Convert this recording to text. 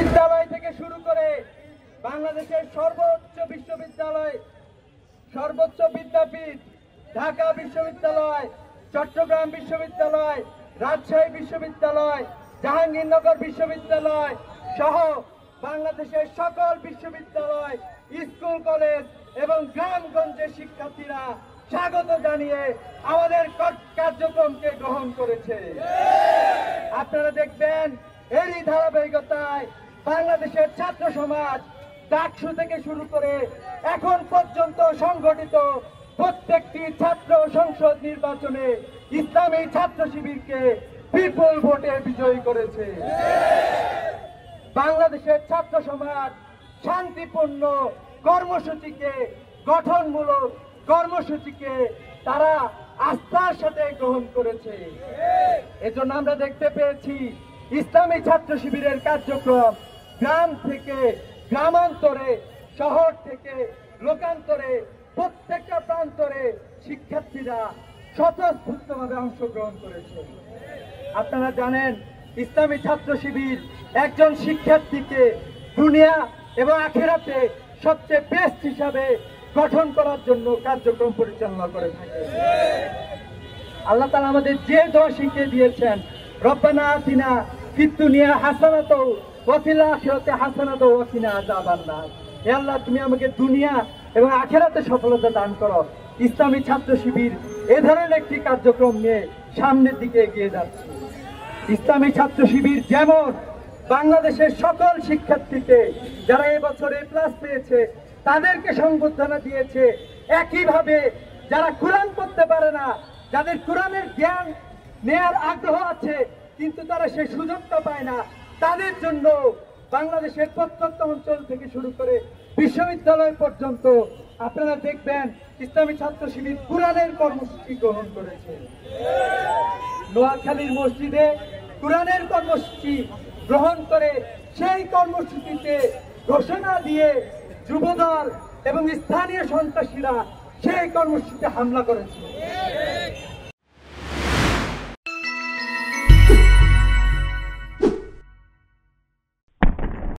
বিদ্যালয় থেকে শুরু করে বাংলাদেশের সর্বোচ্চ বিশ্ববিদ্যালয়, সর্বোচ্চ বিদ্যাপীঠ, ঢাকা বিশ্ববিদ্যালয়, চট্টগ্রাম বিশ্ববিদ্যালয়, রাজশাহী বিশ্ববিদ্যালয়, জাহাঙ্গীরনগর বিশ্ববিদ্যালয় সহ বাংলাদেশের সকল বিশ্ববিদ্যালয়, স্কুল, কলেজ এবং গ্রামগঞ্জের শিক্ষার্থীরা স্বাগত জানিয়ে আমাদের কার্যক্রমকে গ্রহণ করেছে। আপনারা দেখবেন এরই ধারাবাহিকতায় বাংলাদেশের ছাত্র সমাজ ডাকসু থেকে শুরু করে এখন পর্যন্ত সংগঠিত প্রত্যেকটি ছাত্র সংসদ নির্বাচনে ইসলামী ছাত্র শিবিরকে বিপুল ভোটে বিজয়ী করেছে। বাংলাদেশের ছাত্র সমাজ শান্তিপূর্ণ কর্মসূচিকে, গঠনমূলক কর্মসূচিকে তারা আস্থার সাথে গ্রহণ করেছে। এজন্য আমরা দেখতে পেয়েছি ইসলামী ছাত্র শিবিরের কার্যক্রম গ্রাম থেকে গ্রামান্তরে, শহর থেকে লোকান্তরে, প্রত্যেকটা প্রান্তরে শিক্ষার্থীরা স্বতঃস্ফূর্তভাবে অংশগ্রহণ করেছে। আপনারা জানেন ইসলামী ছাত্র শিবির একজন শিক্ষার্থীকে দুনিয়া এবং আখিরাতে সবচেয়ে বেস্ট হিসাবে গঠন করার জন্য কার্যক্রম পরিচালনা করে থাকে। আল্লাহ তাআলা আমাদের যে দোয়া শিখিয়ে দিয়েছেন, রব্বানা আতিনা ফিদ দুনিয়া হাসানাতাও ওয়া ফিল আখিরাতি হাসানাতাও ওয়া কিনা আযাবান্নার। হে আল্লাহ, তুমি আমাকে দুনিয়া এবং আখিরাতে সফলতা দান করো। ইসলামী ছাত্র শিবির এ ধরনের একটি কার্যক্রম নিয়ে সামনের দিকে এগিয়ে যাচ্ছে। ইসলামী ছাত্র শিবির যেমন বাংলাদেশের সকল শিক্ষার্থীকে যারা এবছর A+ পেয়েছে তাদেরকে সংবর্ধনা দিয়েছে, একইভাবে যারা কোরআন পড়তে পারে না, যাদের কোরআনের জ্ঞান নেয়ার আগ্রহ আছে কিন্তু তারা সেই সুযোগটা পায় না, তাদের জন্য বাংলাদেশের প্রত্যন্ত অঞ্চল থেকে শুরু করে বিশ্ববিদ্যালয় পর্যন্ত আপনারা দেখবেন ইসলামী ছাত্র শিবির কোরআনের কর্মসূচি গ্রহণ করেছে। নোয়াখালীর মসজিদে কোরআনের কর্মসূচি গ্রহণ করে সেই কর্মসূচিতে ঘোষণা দিয়ে যুবদল এবং স্থানীয় সন্ত্রাসীরা সেই কর্মসূচিতে হামলা করেছে।